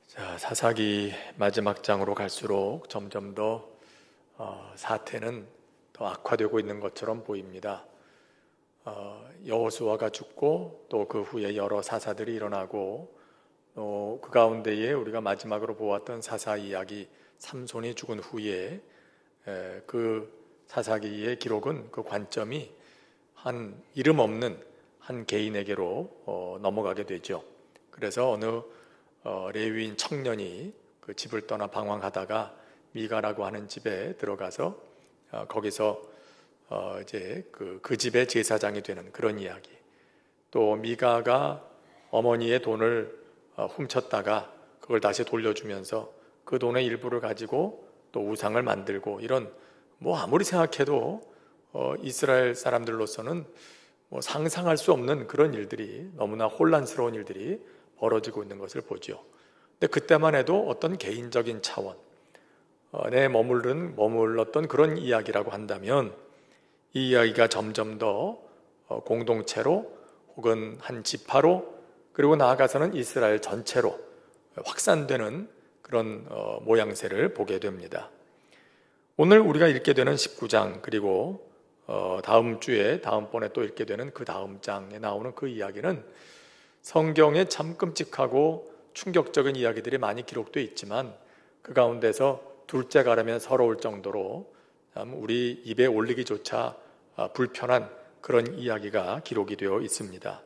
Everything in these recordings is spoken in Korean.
자, 사사기 마지막 장으로 갈수록 점점 더 사태는 더 악화되고 있는 것처럼 보입니다. 여호수아가 죽고 또 그 후에 여러 사사들이 일어나고 그 가운데에 우리가 마지막으로 보았던 사사 이야기 삼손이 죽은 후에 그 사사기의 기록은 그 관점이 한 이름 없는 한 개인에게로 넘어가게 되죠. 그래서 어느 레위인 청년이 그 집을 떠나 방황하다가 미가라고 하는 집에 들어가서 거기서 이제 그 집의 제사장이 되는 그런 이야기. 또 미가가 어머니의 돈을 훔쳤다가 그걸 다시 돌려주면서 그 돈의 일부를 가지고 또 우상을 만들고 이런 아무리 생각해도 이스라엘 사람들로서는 상상할 수 없는 그런 일들이 너무나 혼란스러운 일들이 벌어지고 있는 것을 보죠. 근데 그때만 해도 어떤 개인적인 차원 내 머물렀던 그런 이야기라고 한다면 이 이야기가 점점 더 공동체로 혹은 한 지파로 그리고 나아가서는 이스라엘 전체로 확산되는 그런 모양새를 보게 됩니다. 오늘 우리가 읽게 되는 19장 그리고 다음번에 또 읽게 되는 그 다음 장에 나오는 그 이야기는 성경에 참 끔찍하고 충격적인 이야기들이 많이 기록되어 있지만 그 가운데서 둘째 가라면 서러울 정도로 우리 입에 올리기조차 불편한 그런 이야기가 기록이 되어 있습니다.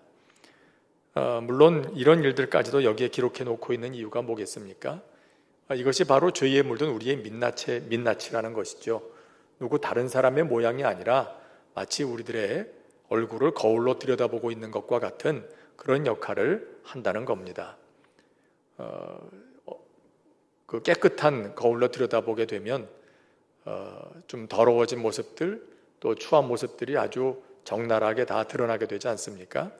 물론 이런 일들까지도 여기에 기록해 놓고 있는 이유가 뭐겠습니까? 이것이 바로 죄에 물든 우리의 민낯이라는 것이죠. 누구 다른 사람의 모양이 아니라 마치 우리들의 얼굴을 거울로 들여다보고 있는 것과 같은 그런 역할을 한다는 겁니다. 그 깨끗한 거울로 들여다보게 되면 좀 더러워진 모습들 또 추한 모습들이 아주 적나라하게 다 드러나게 되지 않습니까?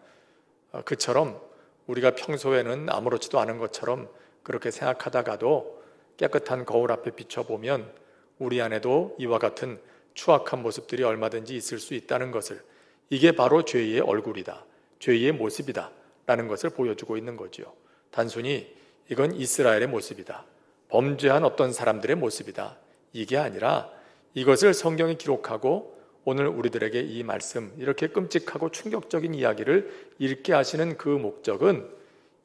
그처럼 우리가 평소에는 아무렇지도 않은 것처럼 그렇게 생각하다가도 깨끗한 거울 앞에 비춰보면 우리 안에도 이와 같은 추악한 모습들이 얼마든지 있을 수 있다는 것을, 이게 바로 죄의 얼굴이다, 죄의 모습이다 라는 것을 보여주고 있는 거죠. 단순히 이건 이스라엘의 모습이다, 범죄한 어떤 사람들의 모습이다, 이게 아니라 이것을 성경이 기록하고 오늘 우리들에게 이 말씀, 이렇게 끔찍하고 충격적인 이야기를 읽게 하시는 그 목적은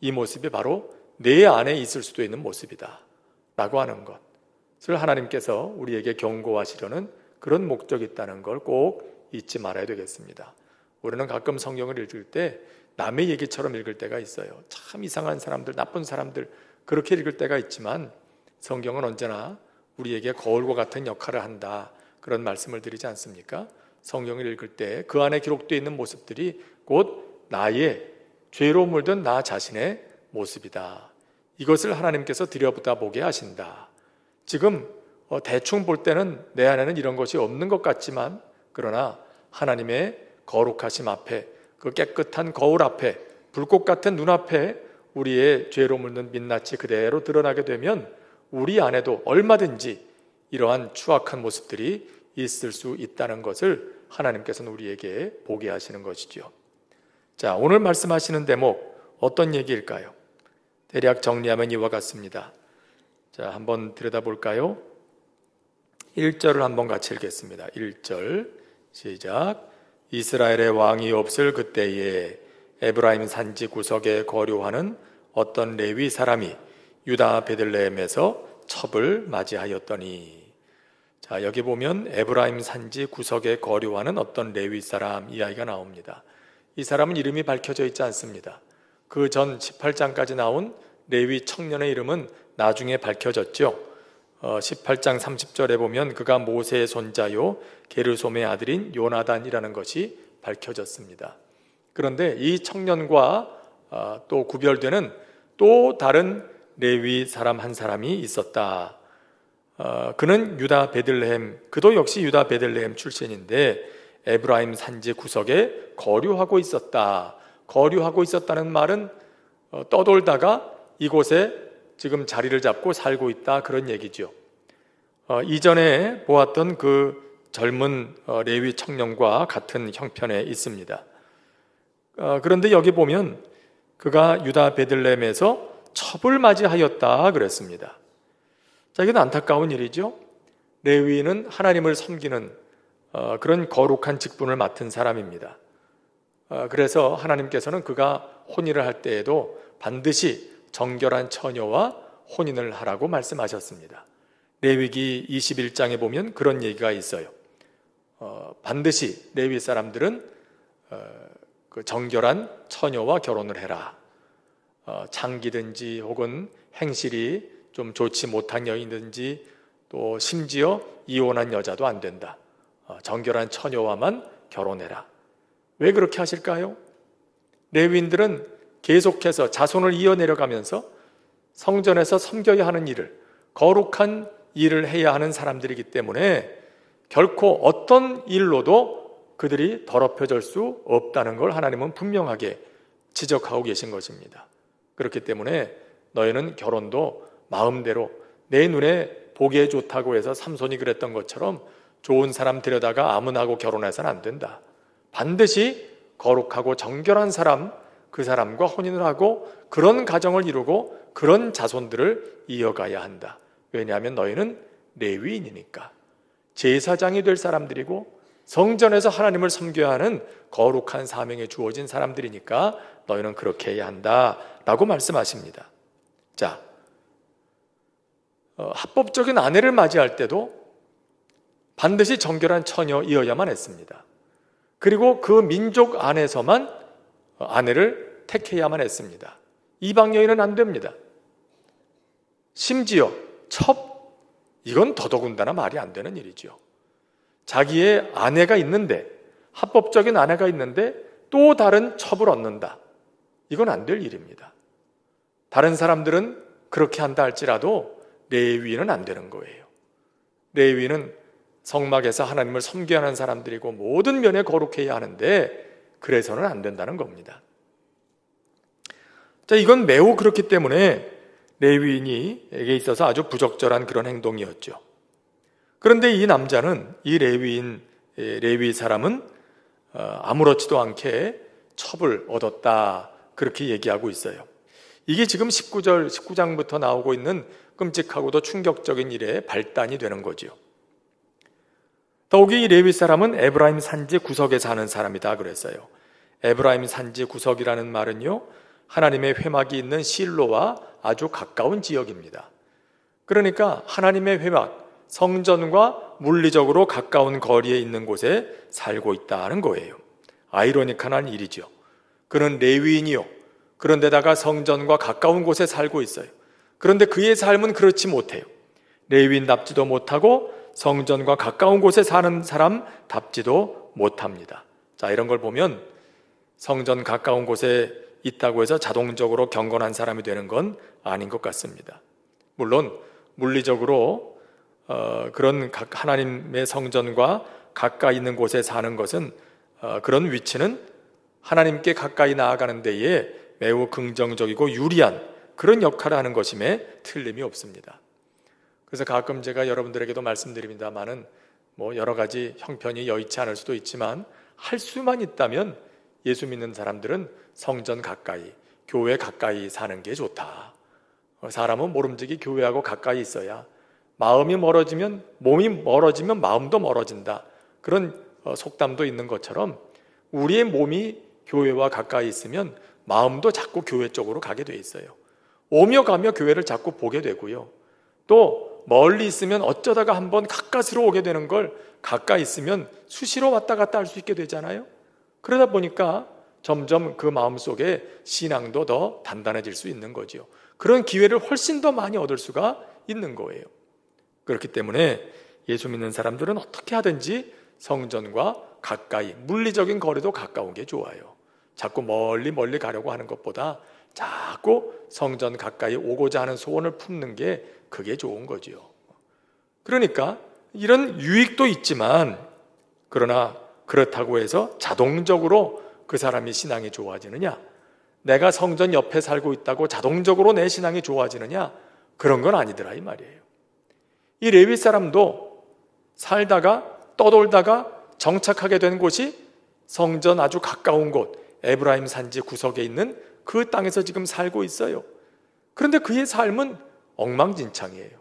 이 모습이 바로 내 안에 있을 수도 있는 모습이다 라고 하는 것을 하나님께서 우리에게 경고하시려는 그런 목적이 있다는 걸 꼭 잊지 말아야 되겠습니다. 우리는 가끔 성경을 읽을 때 남의 얘기처럼 읽을 때가 있어요. 참 이상한 사람들, 나쁜 사람들, 그렇게 읽을 때가 있지만 성경은 언제나 우리에게 거울과 같은 역할을 한다, 그런 말씀을 드리지 않습니까? 성경을 읽을 때 그 안에 기록되어 있는 모습들이 곧 나의 죄로 물든 나 자신의 모습이다, 이것을 하나님께서 들여다보게 하신다. 지금 대충 볼 때는 내 안에는 이런 것이 없는 것 같지만, 그러나 하나님의 거룩하심 앞에, 그 깨끗한 거울 앞에, 불꽃 같은 눈 앞에 우리의 죄로 물든 민낯이 그대로 드러나게 되면 우리 안에도 얼마든지 이러한 추악한 모습들이 있을 수 있다는 것을 하나님께서는 우리에게 보게 하시는 것이죠. 자, 오늘 말씀하시는 대목 어떤 얘기일까요? 대략 정리하면 이와 같습니다. 자, 한번 들여다볼까요? 1절을 한번 같이 읽겠습니다. 1절 시작. 이스라엘의 왕이 없을 그때에 에브라임 산지 구석에 거류하는 어떤 레위 사람이 유다 베들레헴에서 첩을 맞이하였더니. 자, 여기 보면 에브라임 산지 구석에 거류하는 어떤 레위 사람 이야기가 나옵니다. 이 사람은 이름이 밝혀져 있지 않습니다. 그 전 18장까지 나온 레위 청년의 이름은 나중에 밝혀졌죠. 18장 30절에 보면 그가 모세의 손자요 게르솜의 아들인 요나단이라는 것이 밝혀졌습니다. 그런데 이 청년과 또 구별되는 또 다른 레위 사람 한 사람이 있었다. 그는 유다 베들레헴, 그도 역시 유다 베들레헴 출신인데 에브라임 산지 구석에 거류하고 있었다. 거류하고 있었다는 말은 떠돌다가 이곳에 지금 자리를 잡고 살고 있다, 그런 얘기죠. 이전에 보았던 그 젊은 레위 청년과 같은 형편에 있습니다. 그런데 여기 보면 그가 유다 베들레헴에서 첩을 맞이하였다 그랬습니다. 자, 이건 안타까운 일이죠. 레위인은 하나님을 섬기는 그런 거룩한 직분을 맡은 사람입니다. 그래서 하나님께서는 그가 혼인을 할 때에도 반드시 정결한 처녀와 혼인을 하라고 말씀하셨습니다. 레위기 21장에 보면 그런 얘기가 있어요. 반드시 레위 사람들은 그 정결한 처녀와 결혼을 해라. 장기든지 혹은 행실이 좀 좋지 못한 여인든지 또 심지어 이혼한 여자도 안 된다. 정결한 처녀와만 결혼해라. 왜 그렇게 하실까요? 레위인들은 계속해서 자손을 이어내려가면서 성전에서 섬겨야 하는 일을, 거룩한 일을 해야 하는 사람들이기 때문에 결코 어떤 일로도 그들이 더럽혀질 수 없다는 걸 하나님은 분명하게 지적하고 계신 것입니다. 그렇기 때문에 너희는 결혼도 마음대로 내 눈에 보기에 좋다고 해서 삼손이 그랬던 것처럼 좋은 사람 들여다가 아무나하고 결혼해서는 안 된다. 반드시 거룩하고 정결한 사람, 그 사람과 혼인을 하고 그런 가정을 이루고 그런 자손들을 이어가야 한다. 왜냐하면 너희는 레위인이니까. 제사장이 될 사람들이고 성전에서 하나님을 섬겨야 하는 거룩한 사명에 주어진 사람들이니까 너희는 그렇게 해야 한다라고 말씀하십니다. 자, 합법적인 아내를 맞이할 때도 반드시 정결한 처녀이어야만 했습니다. 그리고 그 민족 안에서만 아내를 택해야만 했습니다. 이방 여인은 안 됩니다. 심지어 첩, 이건 더더군다나 말이 안 되는 일이죠. 자기의 아내가 있는데, 합법적인 아내가 있는데 또 다른 첩을 얻는다. 이건 안 될 일입니다. 다른 사람들은 그렇게 한다 할지라도 레위인은 안 되는 거예요. 레위인은 성막에서 하나님을 섬겨야 하는 사람들이고 모든 면에 거룩해야 하는데 그래서는 안 된다는 겁니다. 자, 이건 매우 그렇기 때문에 레위인에게 있어서 아주 부적절한 그런 행동이었죠. 그런데 이 남자는, 이 레위 사람은 아무렇지도 않게 첩을 얻었다, 그렇게 얘기하고 있어요. 이게 지금 19장부터 나오고 있는 끔찍하고도 충격적인 일의 발단이 되는 거죠. 더욱이 이 레위 사람은 에브라임 산지 구석에 사는 사람이다 그랬어요. 에브라임 산지 구석이라는 말은요, 하나님의 회막이 있는 실로와 아주 가까운 지역입니다. 그러니까 하나님의 회막, 성전과 물리적으로 가까운 거리에 있는 곳에 살고 있다는 거예요. 아이러니컬한 일이죠. 그는 레위인이요, 그런데다가 성전과 가까운 곳에 살고 있어요. 그런데 그의 삶은 그렇지 못해요. 레위인답지도 못하고 성전과 가까운 곳에 사는 사람답지도 못합니다. 자, 이런 걸 보면 성전 가까운 곳에 있다고 해서 자동적으로 경건한 사람이 되는 건 아닌 것 같습니다. 물론 물리적으로 그런 하나님의 성전과 가까이 있는 곳에 사는 것은 그런 위치는 하나님께 가까이 나아가는 데에 매우 긍정적이고 유리한 그런 역할을 하는 것임에 틀림이 없습니다. 그래서 가끔 제가 여러분들에게도 말씀드립니다만은 여러 가지 형편이 여의치 않을 수도 있지만 할 수만 있다면 예수 믿는 사람들은 성전 가까이, 교회 가까이 사는 게 좋다. 사람은 모름지기 교회하고 가까이 있어야 마음이 멀어지면, 몸이 멀어지면 마음도 멀어진다. 그런 속담도 있는 것처럼 우리의 몸이 교회와 가까이 있으면 마음도 자꾸 교회 쪽으로 가게 돼 있어요. 오며 가며 교회를 자꾸 보게 되고요. 또 멀리 있으면 어쩌다가 한번 가까스로 오게 되는 걸 가까이 있으면 수시로 왔다 갔다 할 수 있게 되잖아요. 그러다 보니까 점점 그 마음속에 신앙도 더 단단해질 수 있는 거죠. 그런 기회를 훨씬 더 많이 얻을 수가 있는 거예요. 그렇기 때문에 예수 믿는 사람들은 어떻게 하든지 성전과 가까이, 물리적인 거리도 가까운 게 좋아요. 자꾸 멀리 가려고 하는 것보다 자꾸 성전 가까이 오고자 하는 소원을 품는 게 그게 좋은 거죠. 그러니까 이런 유익도 있지만, 그러나 그렇다고 해서 자동적으로 그 사람이 신앙이 좋아지느냐, 내가 성전 옆에 살고 있다고 자동적으로 내 신앙이 좋아지느냐, 그런 건 아니더라 이 말이에요. 이 레위 사람도 살다가 떠돌다가 정착하게 된 곳이 성전 아주 가까운 곳, 에브라임 산지 구석에 있는 그 땅에서 지금 살고 있어요. 그런데 그의 삶은 엉망진창이에요.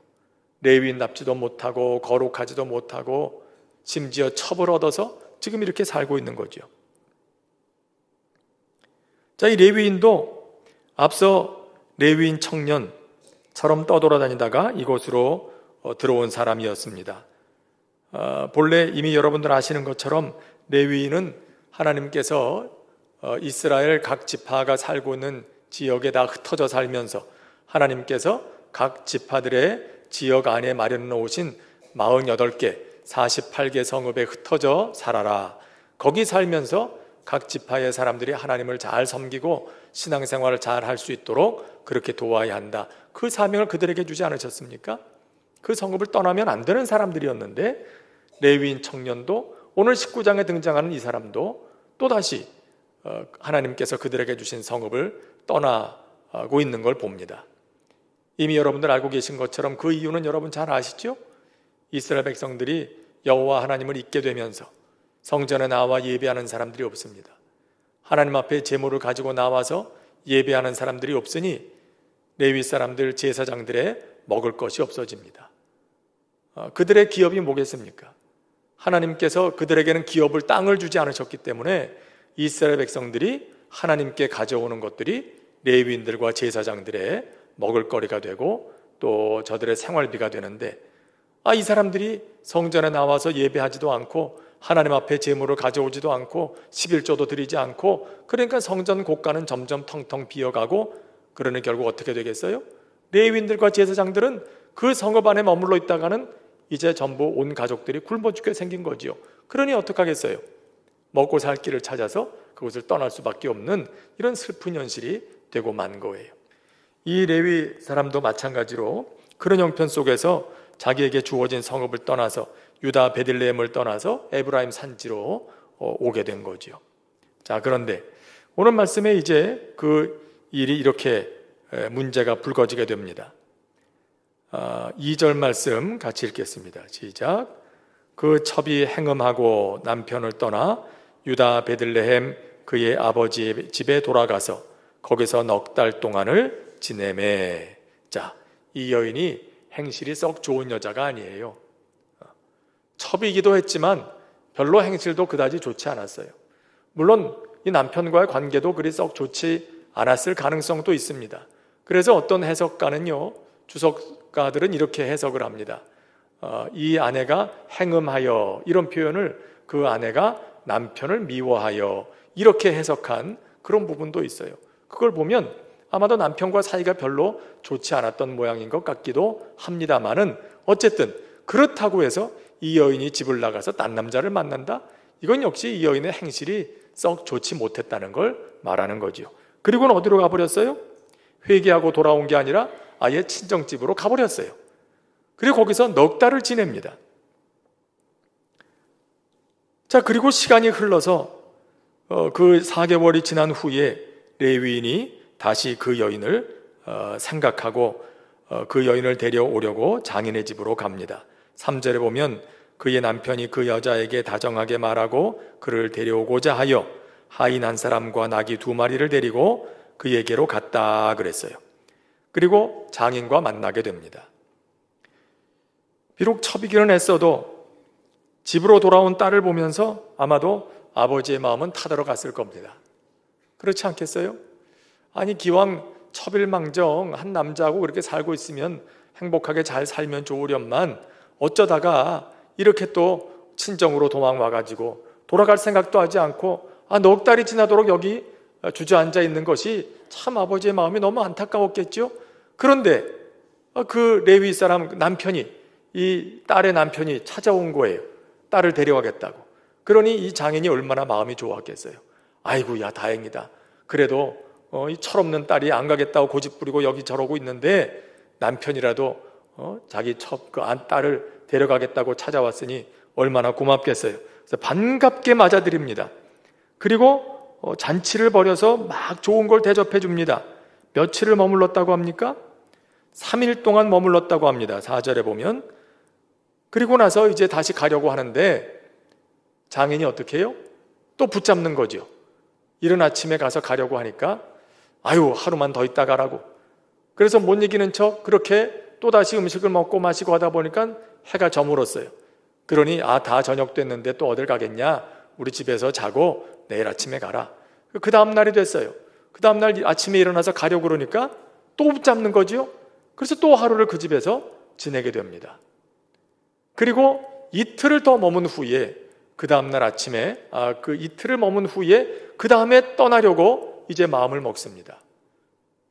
레위인답지도 못하고 거룩하지도 못하고 심지어 첩을 얻어서 지금 이렇게 살고 있는 거죠. 자, 이 레위인도 앞서 레위인 청년처럼 떠돌아다니다가 이곳으로 들어온 사람이었습니다. 본래 이미 여러분들 아시는 것처럼 레위인은 하나님께서 이스라엘 각 지파가 살고 있는 지역에 다 흩어져 살면서 하나님께서 각 지파들의 지역 안에 마련해 놓으신 48개, 48개 성읍에 흩어져 살아라. 거기 살면서 각 지파의 사람들이 하나님을 잘 섬기고 신앙생활을 잘 할 수 있도록 그렇게 도와야 한다. 그 사명을 그들에게 주지 않으셨습니까? 그 성읍을 떠나면 안 되는 사람들이었는데 레위인 청년도 오늘 19장에 등장하는 이 사람도 또다시 하나님께서 그들에게 주신 성읍을 떠나고 있는 걸 봅니다. 이미 여러분들 알고 계신 것처럼 그 이유는 여러분 잘 아시죠? 이스라엘 백성들이 여호와 하나님을 잊게 되면서 성전에 나와 예배하는 사람들이 없습니다. 하나님 앞에 제물을 가지고 나와서 예배하는 사람들이 없으니 레위 사람들, 제사장들의 먹을 것이 없어집니다. 그들의 기업이 뭐겠습니까? 하나님께서 그들에게는 기업을 땅을 주지 않으셨기 때문에 이스라엘 백성들이 하나님께 가져오는 것들이 레위인들과 제사장들의 먹을거리가 되고 또 저들의 생활비가 되는데 이 사람들이 성전에 나와서 예배하지도 않고 하나님 앞에 제물을 가져오지도 않고 11조도 드리지 않고 그러니까 성전 곳간은 점점 텅텅 비어가고 그러니 결국 어떻게 되겠어요? 레위인들과 제사장들은 그 성읍 안에 머물러 있다가는 이제 전부 온 가족들이 굶어 죽게 생긴 거지요. 그러니 어떡하겠어요? 먹고 살 길을 찾아서 그곳을 떠날 수밖에 없는 이런 슬픈 현실이 되고 만 거예요. 이 레위 사람도 마찬가지로 그런 형편 속에서 자기에게 주어진 성읍을 떠나서 유다 베들레헴을 떠나서 에브라임 산지로 오게 된 거죠. 자, 그런데 오늘 말씀에 이제 그 일이 이렇게 문제가 불거지게 됩니다. 2절 말씀 같이 읽겠습니다. 시작. 그 첩이 행음하고 남편을 떠나 유다 베들레헴 그의 아버지의 집에 돌아가서 거기서 넉 달 동안을 지내매. 자, 이 여인이 행실이 썩 좋은 여자가 아니에요. 첩이기도 했지만 별로 행실도 그다지 좋지 않았어요. 물론 이 남편과의 관계도 그리 썩 좋지 않았을 가능성도 있습니다. 그래서 어떤 해석가는요, 주석가들은 이렇게 해석을 합니다. 이 아내가 행음하여, 이런 표현을 그 아내가 남편을 미워하여 이렇게 해석한 그런 부분도 있어요. 그걸 보면 아마도 남편과 사이가 별로 좋지 않았던 모양인 것 같기도 합니다만은 어쨌든 그렇다고 해서 이 여인이 집을 나가서 딴 남자를 만난다? 이건 역시 이 여인의 행실이 썩 좋지 못했다는 걸 말하는 거지요. 그리고는 어디로 가버렸어요? 회개하고 돌아온 게 아니라 아예 친정집으로 가버렸어요. 그리고 거기서 넉 달을 지냅니다. 자, 그리고 시간이 흘러서 그 4개월이 지난 후에 레위인이 다시 그 여인을 생각하고 그 여인을 데려오려고 장인의 집으로 갑니다. 3절에 보면 그의 남편이 그 여자에게 다정하게 말하고 그를 데려오고자 하여 하인 한 사람과 나귀 2마리를 데리고 그에게로 갔다 그랬어요. 그리고 장인과 만나게 됩니다. 비록 첩이기는 했어도 집으로 돌아온 딸을 보면서 아마도 아버지의 마음은 타들어갔을 겁니다. 그렇지 않겠어요? 아니, 기왕 첩일망정 한 남자하고 그렇게 살고 있으면 행복하게 잘 살면 좋으련만 어쩌다가 이렇게 또 친정으로 도망 와가지고 돌아갈 생각도 하지 않고 넉 달이 지나도록 여기 주저앉아 있는 것이 참 아버지의 마음이 너무 안타까웠겠죠. 그런데 그 레위 사람 남편이, 이 딸의 남편이 찾아온 거예요. 딸을 데려가겠다고. 그러니 이 장인이 얼마나 마음이 좋았겠어요. 아이고, 야, 다행이다. 그래도 이 철없는 딸이 안 가겠다고 고집부리고 여기 저러고 있는데 남편이라도 자기 딸을 데려가겠다고 찾아왔으니 얼마나 고맙겠어요. 그래서 반갑게 맞아드립니다. 그리고 잔치를 벌여서 막 좋은 걸 대접해 줍니다. 며칠을 머물렀다고 합니까? 3일 동안 머물렀다고 합니다. 4절에 보면. 그리고 나서 이제 다시 가려고 하는데 장인이 어떻게 해요? 또 붙잡는 거죠. 이른 아침에 가서 가려고 하니까 아유, 하루만 더 있다 가라고. 그래서 못 이기는 척 그렇게 또다시 음식을 먹고 마시고 하다 보니까 해가 저물었어요. 그러니 다 저녁 됐는데 또 어딜 가겠냐? 우리 집에서 자고 내일 아침에 가라. 그 다음 날이 됐어요. 그 다음 날 아침에 일어나서 가려고 그러니까 또 붙잡는 거지요. 그래서 또 하루를 그 집에서 지내게 됩니다. 그리고 이틀을 더 머문 후에 그 다음 날 아침에 그 이틀을 머문 후에 그 다음에 떠나려고 이제 마음을 먹습니다.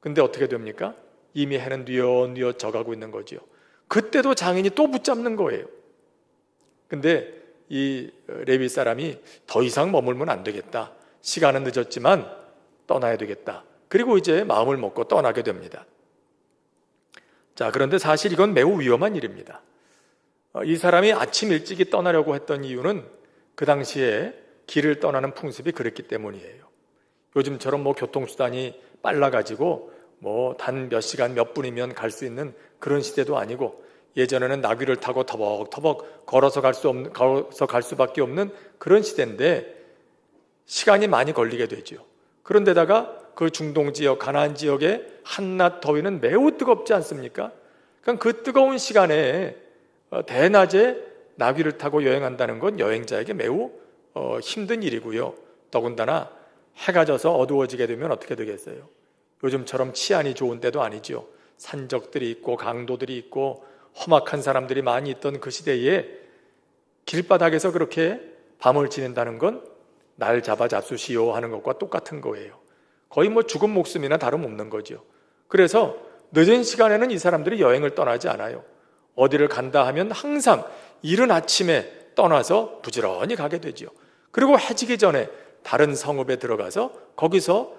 근데 어떻게 됩니까? 이미 해는 뉘엿뉘엿 져가고 있는 거지요. 그때도 장인이 또 붙잡는 거예요. 근데 이 레위 사람이 더 이상 머물면 안 되겠다. 시간은 늦었지만 떠나야 되겠다. 그리고 이제 마음을 먹고 떠나게 됩니다. 자, 그런데 사실 이건 매우 위험한 일입니다. 이 사람이 아침 일찍이 떠나려고 했던 이유는 그 당시에 길을 떠나는 풍습이 그랬기 때문이에요. 요즘처럼 교통수단이 빨라가지고 단 몇 시간 몇 분이면 갈 수 있는 그런 시대도 아니고, 예전에는 나귀를 타고 터벅터벅 걸어서 갈 수밖에 없는 그런 시대인데 시간이 많이 걸리게 되죠. 그런데다가 그 중동 지역, 가나안 지역의 한낮 더위는 매우 뜨겁지 않습니까? 그러니까 그 뜨거운 시간에 대낮에 나귀를 타고 여행한다는 건 여행자에게 매우 힘든 일이고요. 더군다나 해가 져서 어두워지게 되면 어떻게 되겠어요? 요즘처럼 치안이 좋은 때도 아니죠. 산적들이 있고 강도들이 있고 험악한 사람들이 많이 있던 그 시대에 길바닥에서 그렇게 밤을 지낸다는 건 날 잡아 잡수시오 하는 것과 똑같은 거예요. 거의 죽은 목숨이나 다름없는 거죠. 그래서 늦은 시간에는 이 사람들이 여행을 떠나지 않아요. 어디를 간다 하면 항상 이른 아침에 떠나서 부지런히 가게 되죠. 그리고 해지기 전에 다른 성읍에 들어가서 거기서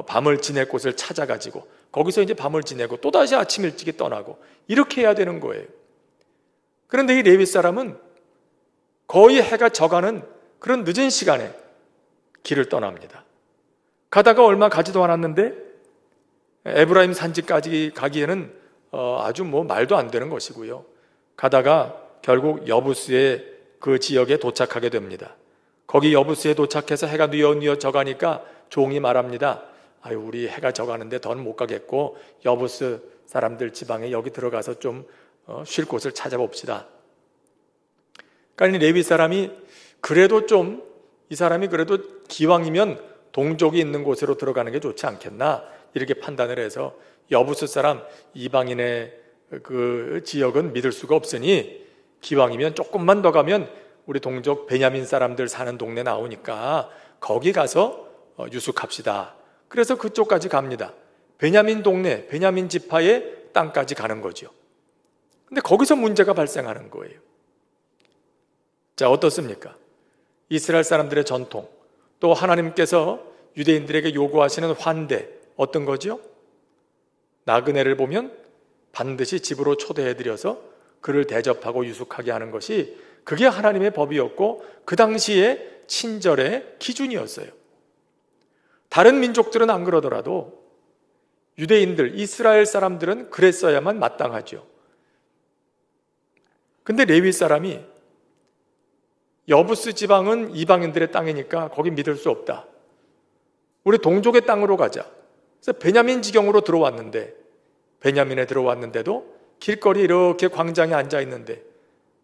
밤을 지낼 곳을 찾아가지고 거기서 이제 밤을 지내고 또다시 아침 일찍이 떠나고 이렇게 해야 되는 거예요. 그런데 이 레위 사람은 거의 해가 져가는 그런 늦은 시간에 길을 떠납니다. 가다가 얼마 가지도 않았는데 에브라임 산지까지 가기에는 아주 말도 안 되는 것이고요. 가다가 결국 여부스의 그 지역에 도착하게 됩니다. 거기 여부스에 도착해서 해가 뉘엿뉘엿 져가니까 종이 말합니다. 우리 해가 져가는데 더는 못 가겠고 여부스 사람들 지방에 여기 들어가서 좀 쉴 곳을 찾아봅시다. 그러니까 레위 사람이 이 사람이 그래도 기왕이면 동족이 있는 곳으로 들어가는 게 좋지 않겠나 이렇게 판단을 해서 여부스 사람 이방인의 그 지역은 믿을 수가 없으니 기왕이면 조금만 더 가면 우리 동족 베냐민 사람들 사는 동네 나오니까 거기 가서 유숙합시다. 그래서 그쪽까지 갑니다. 베냐민 동네, 베냐민 지파의 땅까지 가는 거죠. 근데 거기서 문제가 발생하는 거예요. 자, 어떻습니까? 이스라엘 사람들의 전통, 또 하나님께서 유대인들에게 요구하시는 환대, 어떤 거죠? 나그네를 보면 반드시 집으로 초대해드려서 그를 대접하고 유숙하게 하는 것이 그게 하나님의 법이었고 그 당시에 친절의 기준이었어요. 다른 민족들은 안 그러더라도 유대인들, 이스라엘 사람들은 그랬어야만 마땅하죠. 근데 레위 사람이 여부스 지방은 이방인들의 땅이니까 거기 믿을 수 없다. 우리 동족의 땅으로 가자. 그래서 베냐민 지경으로 들어왔는데, 베냐민에 들어왔는데도 길거리 이렇게 광장에 앉아 있는데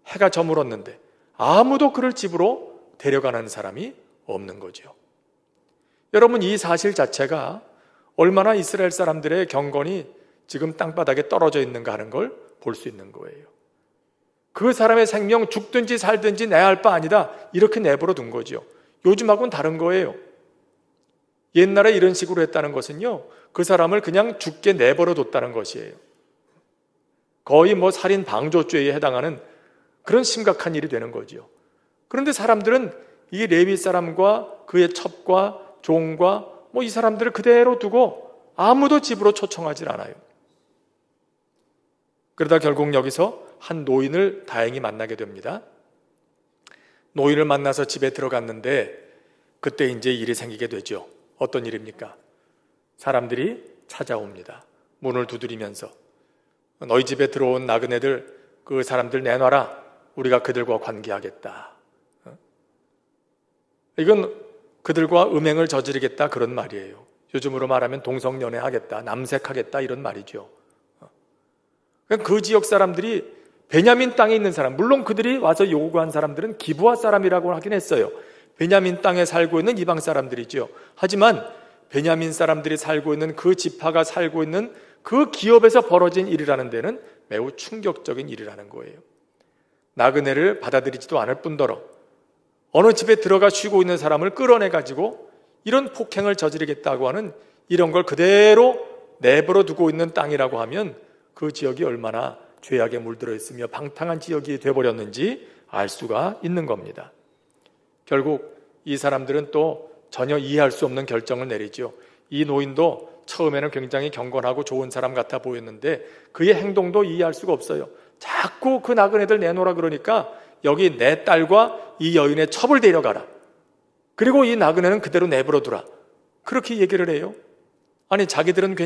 해가 저물었는데 아무도 그를 집으로 데려가는 사람이 없는 거죠. 여러분, 이 사실 자체가 얼마나 이스라엘 사람들의 경건이 지금 땅바닥에 떨어져 있는가 하는 걸 볼 수 있는 거예요. 그 사람의 생명 죽든지 살든지 내 할 바 아니다 이렇게 내버려 둔 거죠. 요즘하고는 다른 거예요. 옛날에 이런 식으로 했다는 것은요, 그 사람을 그냥 죽게 내버려 뒀다는 것이에요. 거의 살인 방조죄에 해당하는 그런 심각한 일이 되는 거죠. 그런데 사람들은 이 레위 사람과 그의 첩과 종과 이 사람들을 그대로 두고 아무도 집으로 초청하지 않아요. 그러다 결국 여기서 한 노인을 다행히 만나게 됩니다. 노인을 만나서 집에 들어갔는데 그때 이제 일이 생기게 되죠. 어떤 일입니까? 사람들이 찾아옵니다. 문을 두드리면서 너희 집에 들어온 나그네들 그 사람들 내놔라. 우리가 그들과 관계하겠다. 이건 그들과 음행을 저지르겠다 그런 말이에요. 요즘으로 말하면 동성연애 하겠다, 남색하겠다 이런 말이죠. 그 지역 사람들이 베냐민 땅에 있는 사람, 물론 그들이 와서 요구한 사람들은 기브아 사람이라고 하긴 했어요. 베냐민 땅에 살고 있는 이방 사람들이죠. 하지만 베냐민 사람들이 살고 있는 그 지파가 살고 있는 그 기업에서 벌어진 일이라는 데는 매우 충격적인 일이라는 거예요. 나그네를 받아들이지도 않을 뿐더러 어느 집에 들어가 쉬고 있는 사람을 끌어내가지고 이런 폭행을 저지르겠다고 하는 이런 걸 그대로 내버려 두고 있는 땅이라고 하면 그 지역이 얼마나 죄악에 물들어 있으며 방탕한 지역이 되어버렸는지 알 수가 있는 겁니다. 결국 이 사람들은 또 전혀 이해할 수 없는 결정을 내리죠. 이 노인도 처음에는 굉장히 경건하고 좋은 사람 같아 보였는데 그의 행동도 이해할 수가 없어요. 자꾸 그 나그네들 내놓으라 그러니까 여기 내 딸과 이 여인의 첩을 데려가라. 그리고 이 나그네는 그대로 내버려 두라. 그렇게 얘기를 해요. 아니 자기들은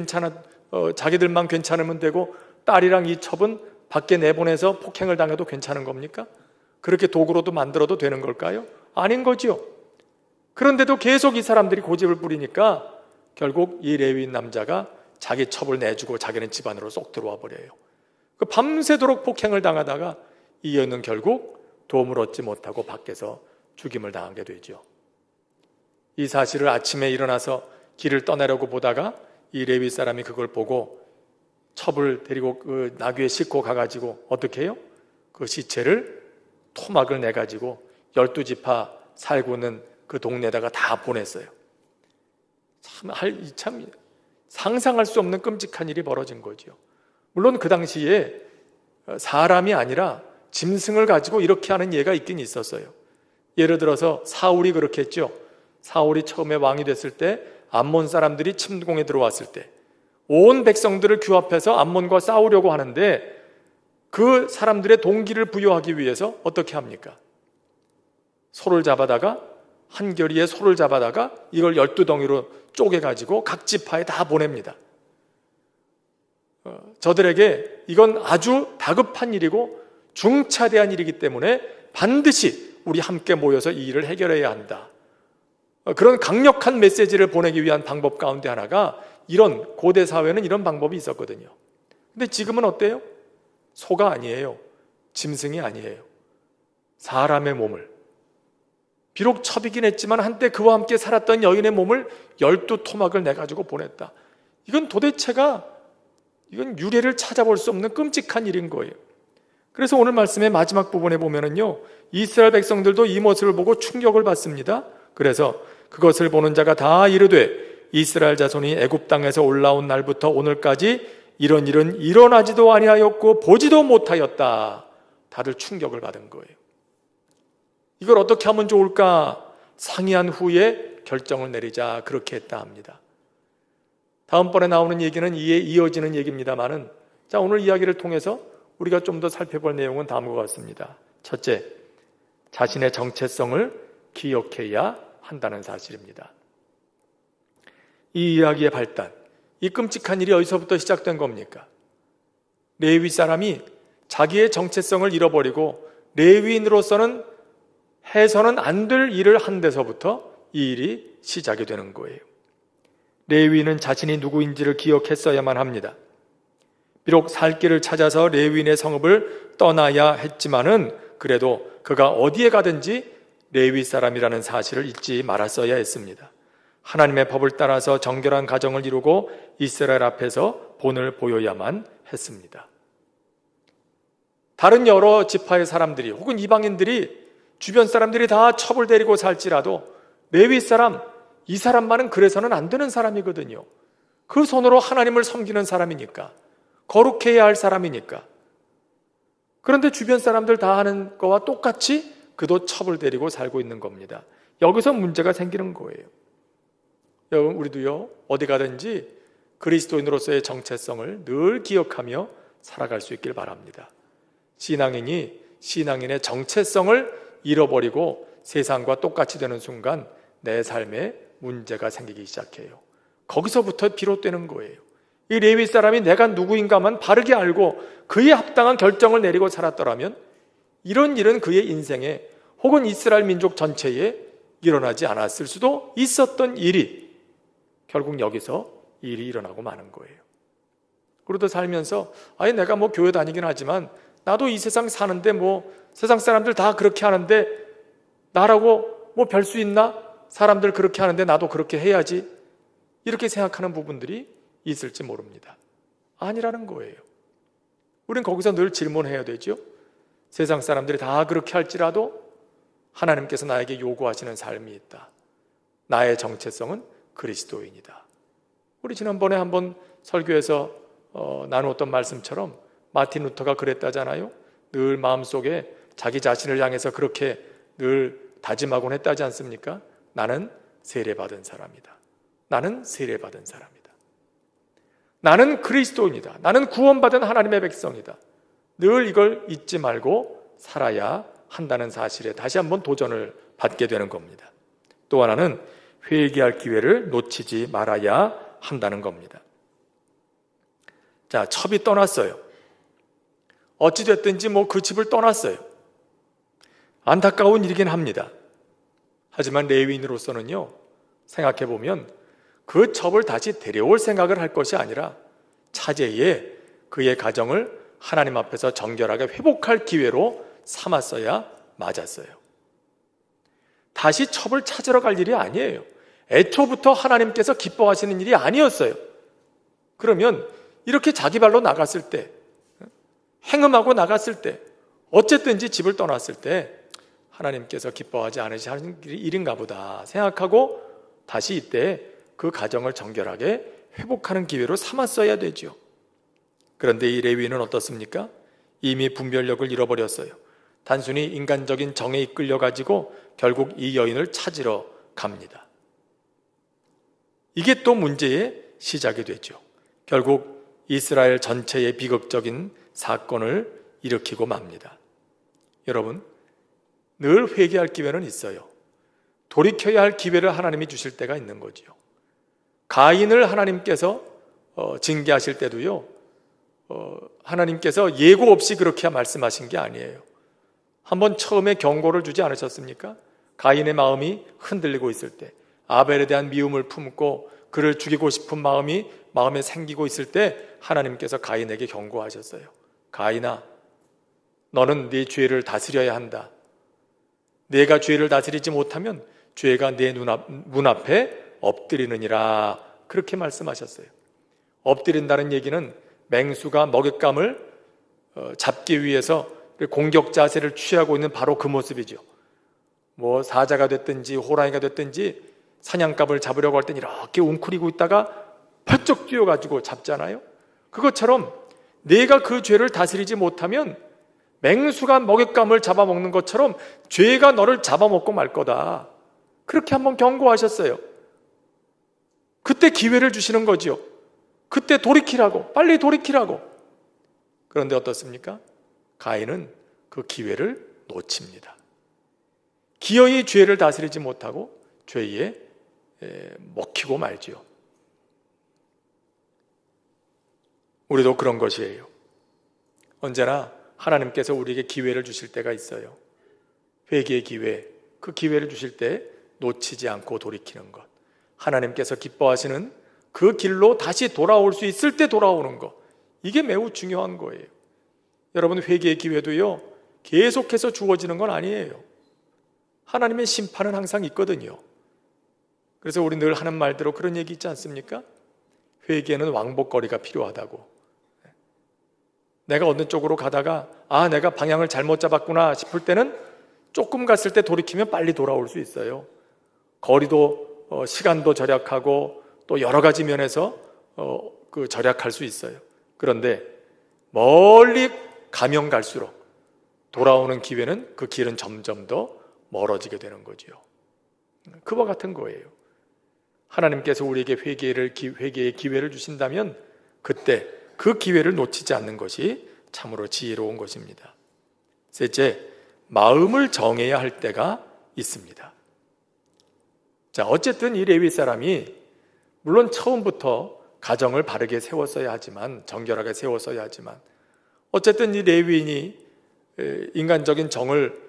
자기들만 괜찮으면 되고 딸이랑 이 첩은 밖에 내보내서 폭행을 당해도 괜찮은 겁니까? 그렇게 도구로도 만들어도 되는 걸까요? 아닌 거지요. 그런데도 계속 이 사람들이 고집을 부리니까 결국 이 레위인 남자가 자기 첩을 내주고 자기는 집 안으로 쏙 들어와 버려요. 그 밤새도록 폭행을 당하다가 이 여인은 결국 도움을 얻지 못하고 밖에서 죽임을 당하게 되죠. 이 사실을 아침에 일어나서 길을 떠나려고 보다가 이 레위 사람이 그걸 보고 첩을 데리고 그 나귀에 싣고 가가지고 어떻게 해요? 그 시체를 토막을 내가지고 12지파 살고 있는 그 동네에다가 다 보냈어요. 참 상상할 수 없는 끔찍한 일이 벌어진 거죠. 물론 그 당시에 사람이 아니라 짐승을 가지고 이렇게 하는 예가 있긴 있었어요. 예를 들어서 사울이 그렇게 했죠. 사울이 처음에 왕이 됐을 때 암몬 사람들이 침공에 들어왔을 때 온 백성들을 규합해서 암몬과 싸우려고 하는데 그 사람들의 동기를 부여하기 위해서 어떻게 합니까? 소를 잡아다가 한결이에 소를 잡아다가 이걸 12덩이로 쪼개가지고 각 지파에 다 보냅니다. 저들에게 이건 아주 다급한 일이고 중차대한 일이기 때문에 반드시 우리 함께 모여서 이 일을 해결해야 한다. 그런 강력한 메시지를 보내기 위한 방법 가운데 하나가 이런 고대 사회는 이런 방법이 있었거든요. 근데 지금은 어때요? 소가 아니에요. 짐승이 아니에요. 사람의 몸을, 비록 첩이긴 했지만 한때 그와 함께 살았던 여인의 몸을 12토막을 내가지고 보냈다. 이건 도대체가 이건 유래를 찾아볼 수 없는 끔찍한 일인 거예요. 그래서 오늘 말씀의 마지막 부분에 보면은요, 이스라엘 백성들도 이 모습을 보고 충격을 받습니다. 그래서 그것을 보는 자가 다 이르되 이스라엘 자손이 애굽 땅에서 올라온 날부터 오늘까지 이런 일은 일어나지도 아니하였고 보지도 못하였다. 다들 충격을 받은 거예요. 이걸 어떻게 하면 좋을까 상의한 후에 결정을 내리자 그렇게 했다 합니다. 다음번에 나오는 얘기는 이에 이어지는 얘기입니다만은 자, 오늘 이야기를 통해서 우리가 좀 더 살펴볼 내용은 다음과 같습니다. 첫째, 자신의 정체성을 기억해야 한다는 사실입니다. 이 이야기의 발단, 이 끔찍한 일이 어디서부터 시작된 겁니까? 레위 사람이 자기의 정체성을 잃어버리고 레위인으로서는 해서는 안 될 일을 한 데서부터 이 일이 시작이 되는 거예요. 레위인은 자신이 누구인지를 기억했어야만 합니다. 비록 살 길을 찾아서 레위인의 성읍을 떠나야 했지만은 그래도 그가 어디에 가든지 레위 사람이라는 사실을 잊지 말았어야 했습니다. 하나님의 법을 따라서 정결한 가정을 이루고 이스라엘 앞에서 본을 보여야만 했습니다. 다른 여러 지파의 사람들이 혹은 이방인들이 주변 사람들이 다 첩을 데리고 살지라도 레위 사람, 이 사람만은 그래서는 안 되는 사람이거든요. 그 손으로 하나님을 섬기는 사람이니까, 거룩해야 할 사람이니까. 그런데 주변 사람들 다 하는 거와 똑같이 그도 첩을 데리고 살고 있는 겁니다. 여기서 문제가 생기는 거예요. 여러분, 우리도요, 어디 가든지 그리스도인으로서의 정체성을 늘 기억하며 살아갈 수 있길 바랍니다. 신앙인이 신앙인의 정체성을 잃어버리고 세상과 똑같이 되는 순간 내 삶에 문제가 생기기 시작해요. 거기서부터 비롯되는 거예요. 이 레위 사람이 내가 누구인가만 바르게 알고 그에 합당한 결정을 내리고 살았더라면 이런 일은 그의 인생에 혹은 이스라엘 민족 전체에 일어나지 않았을 수도 있었던 일이 결국 여기서 일이 일어나고 마는 거예요. 그러다 살면서 아니 내가 뭐 교회 다니긴 하지만 나도 이 세상 사는데 뭐 세상 사람들 다 그렇게 하는데 나라고 뭐 별 수 있나? 사람들 그렇게 하는데 나도 그렇게 해야지. 이렇게 생각하는 부분들이 있을지 모릅니다. 아니라는 거예요. 우린 거기서 늘 질문해야 되죠. 세상 사람들이 다 그렇게 할지라도 하나님께서 나에게 요구하시는 삶이 있다. 나의 정체성은 그리스도인이다. 우리 지난번에 한번 설교에서 나누었던 말씀처럼 마틴 루터가 그랬다잖아요. 늘 마음속에 자기 자신을 향해서 그렇게 늘 다짐하곤 했다지 않습니까? 나는 세례받은 사람이다. 나는 세례받은 사람이다. 나는 그리스도인이다. 나는 구원받은 하나님의 백성이다. 늘 이걸 잊지 말고 살아야 한다는 사실에 다시 한번 도전을 받게 되는 겁니다. 또 하나는 회개할 기회를 놓치지 말아야 한다는 겁니다. 자, 첩이 떠났어요. 어찌됐든지 뭐 그 집을 떠났어요. 안타까운 일이긴 합니다. 하지만 레위인으로서는요, 생각해보면 그 첩을 다시 데려올 생각을 할 것이 아니라 차제에 그의 가정을 하나님 앞에서 정결하게 회복할 기회로 삼았어야 맞았어요. 다시 첩을 찾으러 갈 일이 아니에요. 애초부터 하나님께서 기뻐하시는 일이 아니었어요. 그러면 이렇게 자기 발로 나갔을 때, 행음하고 나갔을 때, 어쨌든지 집을 떠났을 때 하나님께서 기뻐하지 않으시는 일인가 보다 생각하고 다시 이때 그 가정을 정결하게 회복하는 기회로 삼았어야 되죠. 그런데 이 레위인은 어떻습니까? 이미 분별력을 잃어버렸어요. 단순히 인간적인 정에 이끌려가지고 결국 이 여인을 찾으러 갑니다. 이게 또 문제의 시작이 되죠. 결국 이스라엘 전체의 비극적인 사건을 일으키고 맙니다. 여러분, 늘 회개할 기회는 있어요. 돌이켜야 할 기회를 하나님이 주실 때가 있는 거죠. 가인을 하나님께서 징계하실 때도요, 하나님께서 예고 없이 그렇게 말씀하신 게 아니에요. 한번 처음에 경고를 주지 않으셨습니까? 가인의 마음이 흔들리고 있을 때, 아벨에 대한 미움을 품고 그를 죽이고 싶은 마음에 생기고 있을 때 하나님께서 가인에게 경고하셨어요. 가인아, 너는 네 죄를 다스려야 한다. 내가 죄를 다스리지 못하면 죄가 내 문 앞에 엎드리느니라. 그렇게 말씀하셨어요. 엎드린다는 얘기는 맹수가 먹잇감을 잡기 위해서 공격 자세를 취하고 있는 바로 그 모습이죠. 뭐 사자가 됐든지 호랑이가 됐든지 사냥감을 잡으려고 할 땐 이렇게 웅크리고 있다가 펄쩍 뛰어가지고 잡잖아요. 그것처럼 내가 그 죄를 다스리지 못하면 맹수가 먹잇감을 잡아먹는 것처럼 죄가 너를 잡아먹고 말 거다. 그렇게 한번 경고하셨어요. 그때 기회를 주시는 거지요. 그때 돌이키라고, 빨리 돌이키라고. 그런데 어떻습니까? 가인은 그 기회를 놓칩니다. 기어이 죄를 다스리지 못하고 죄에 먹히고 말지요. 우리도 그런 것이에요. 언제나 하나님께서 우리에게 기회를 주실 때가 있어요. 회개의 기회, 그 기회를 주실 때 놓치지 않고 돌이키는 것, 하나님께서 기뻐하시는 그 길로 다시 돌아올 수 있을 때 돌아오는 것, 이게 매우 중요한 거예요. 여러분, 회개의 기회도요, 계속해서 주어지는 건 아니에요. 하나님의 심판은 항상 있거든요. 그래서 우리 늘 하는 말대로 그런 얘기 있지 않습니까? 회개는 왕복거리가 필요하다고. 내가 어느 쪽으로 가다가 내가 방향을 잘못 잡았구나 싶을 때는 조금 갔을 때 돌이키면 빨리 돌아올 수 있어요. 거리도 시간도 절약하고 또 여러 가지 면에서 절약할 수 있어요. 그런데 멀리 가면 갈수록 돌아오는 기회는, 그 길은 점점 더 멀어지게 되는 거죠. 그와 같은 거예요. 하나님께서 우리에게 회개의 기회를 주신다면 그때 그 기회를 놓치지 않는 것이 참으로 지혜로운 것입니다. 셋째, 마음을 정해야 할 때가 있습니다. 자, 어쨌든 이 레위 사람이 물론 처음부터 가정을 바르게 세웠어야 하지만, 정결하게 세웠어야 하지만, 어쨌든 이 레위인이 인간적인 정을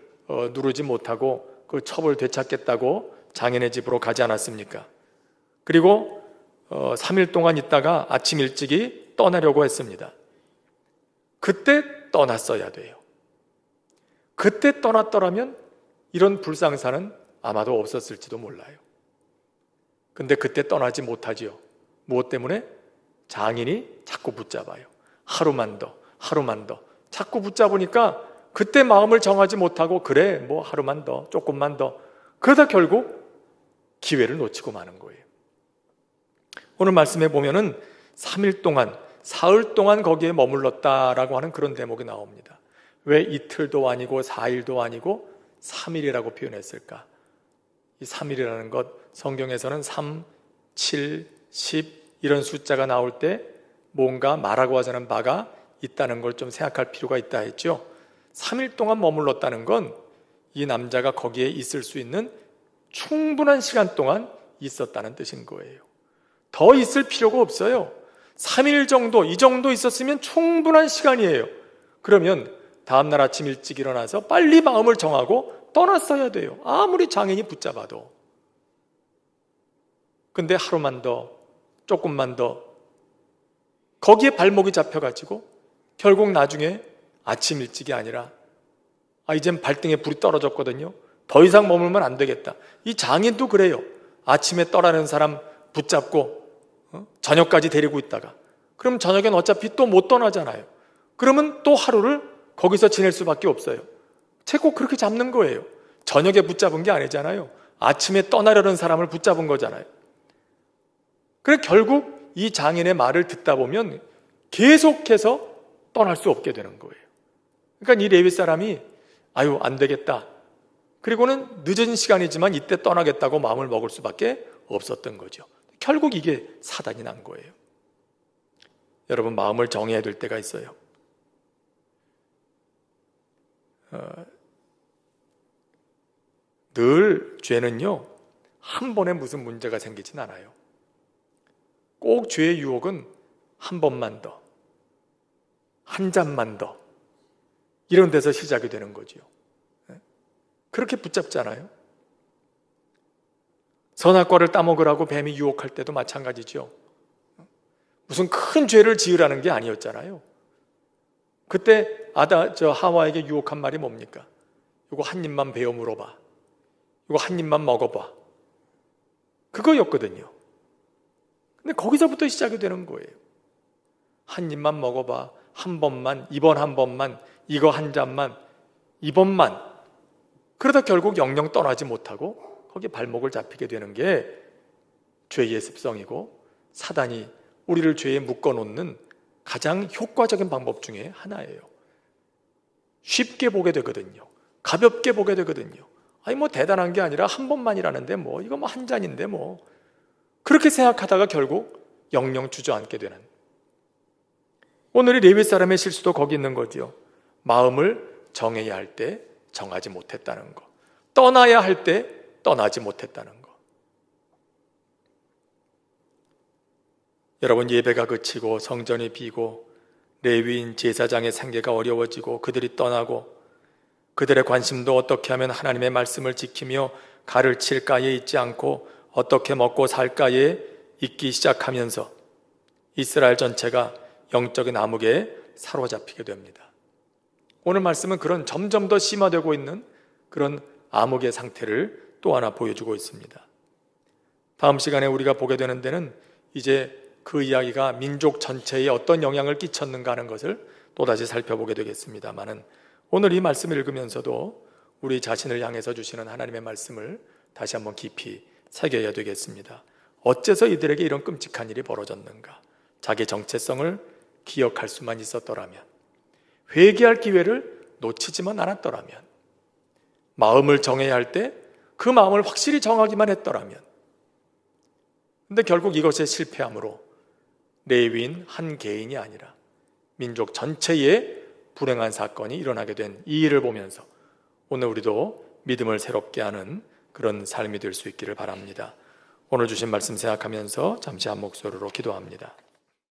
누르지 못하고 그 첩을 되찾겠다고 장인의 집으로 가지 않았습니까? 그리고 3일 동안 있다가 아침 일찍이 떠나려고 했습니다. 그때 떠났어야 돼요. 그때 떠났더라면 이런 불상사는 아마도 없었을지도 몰라요. 근데 그때 떠나지 못하지요. 무엇 때문에? 장인이 자꾸 붙잡아요. 하루만 더, 하루만 더. 자꾸 붙잡으니까 그때 마음을 정하지 못하고 그래, 뭐 하루만 더, 조금만 더. 그러다 결국 기회를 놓치고 마는 거예요. 오늘 말씀에 보면은 3일 동안, 사흘 동안 거기에 머물렀다라고 하는 그런 대목이 나옵니다. 왜 이틀도 아니고 4일도 아니고 3일이라고 표현했을까? 이 3일이라는 것, 성경에서는 3, 7, 10 이런 숫자가 나올 때 뭔가 말하고 하자는 바가 있다는 걸 좀 생각할 필요가 있다 했죠. 3일 동안 머물렀다는 건 이 남자가 거기에 있을 수 있는 충분한 시간 동안 있었다는 뜻인 거예요. 더 있을 필요가 없어요. 3일 정도, 이 정도 있었으면 충분한 시간이에요. 그러면 다음날 아침 일찍 일어나서 빨리 마음을 정하고 떠났어야 돼요. 아무리 장인이 붙잡아도. 근데 하루만 더, 조금만 더, 거기에 발목이 잡혀가지고 결국 나중에 아침 일찍이 아니라 이젠 발등에 불이 떨어졌거든요. 더 이상 머물면 안 되겠다. 이 장인도 그래요. 아침에 떠나는 사람 붙잡고 저녁까지 데리고 있다가 그럼 저녁엔 어차피 또 못 떠나잖아요. 그러면 또 하루를 거기서 지낼 수밖에 없어요. 꼭 그렇게 잡는 거예요. 저녁에 붙잡은 게 아니잖아요. 아침에 떠나려는 사람을 붙잡은 거잖아요. 그래 결국 이 장인의 말을 듣다 보면 계속해서 떠날 수 없게 되는 거예요. 그러니까 이 레위 사람이 안 되겠다. 그리고는 늦은 시간이지만 이때 떠나겠다고 마음을 먹을 수밖에 없었던 거죠. 결국 이게 사단이 난 거예요. 여러분, 마음을 정해야 될 때가 있어요. 늘 죄는요, 한 번에 무슨 문제가 생기진 않아요. 꼭 죄의 유혹은 한 번만 더, 한 잔만 더, 이런 데서 시작이 되는 거죠. 그렇게 붙잡잖아요. 선악과를 따먹으라고 뱀이 유혹할 때도 마찬가지죠. 무슨 큰 죄를 지으라는 게 아니었잖아요. 그때 하와에게 유혹한 말이 뭡니까? 이거 한 입만 베어 물어봐. 이거 한 입만 먹어봐. 그거였거든요. 근데 거기서부터 시작이 되는 거예요. 한 입만 먹어봐. 한 번만, 이번 한 번만, 이거 한 잔만, 이번만. 그러다 결국 영영 떠나지 못하고 거기에 발목을 잡히게 되는 게 죄의 습성이고 사단이 우리를 죄에 묶어놓는 가장 효과적인 방법 중에 하나예요. 쉽게 보게 되거든요. 가볍게 보게 되거든요. 대단한 게 아니라 한 번만이라는데 이거 한 잔인데 그렇게 생각하다가 결국 영영 주저앉게 되는. 오늘 이 레위 사람의 실수도 거기 있는 거죠. 마음을 정해야 할 때 정하지 못했다는 거. 떠나야 할 때 떠나지 못했다는 거. 여러분, 예배가 그치고 성전이 비고 레위인 제사장의 생계가 어려워지고 그들이 떠나고 그들의 관심도 어떻게 하면 하나님의 말씀을 지키며 가를 칠까에 있지 않고 어떻게 먹고 살까에 있기 시작하면서 이스라엘 전체가 영적인 암흑에 사로잡히게 됩니다. 오늘 말씀은 그런 점점 더 심화되고 있는 그런 암흑의 상태를 또 하나 보여주고 있습니다. 다음 시간에 우리가 보게 되는 데는 이제 그 이야기가 민족 전체에 어떤 영향을 끼쳤는가 하는 것을 또다시 살펴보게 되겠습니다만은 오늘 이 말씀을 읽으면서도 우리 자신을 향해서 주시는 하나님의 말씀을 다시 한번 깊이 새겨야 되겠습니다. 어째서 이들에게 이런 끔찍한 일이 벌어졌는가? 자기 정체성을 기억할 수만 있었더라면, 회개할 기회를 놓치지만 않았더라면, 마음을 정해야 할 때 그 마음을 확실히 정하기만 했더라면. 근데 결국 이것에 실패함으로 레위인 한 개인이 아니라 민족 전체에 불행한 사건이 일어나게 된 이 일을 보면서 오늘 우리도 믿음을 새롭게 하는 그런 삶이 될 수 있기를 바랍니다. 오늘 주신 말씀 생각하면서 잠시 한 목소리로 기도합니다.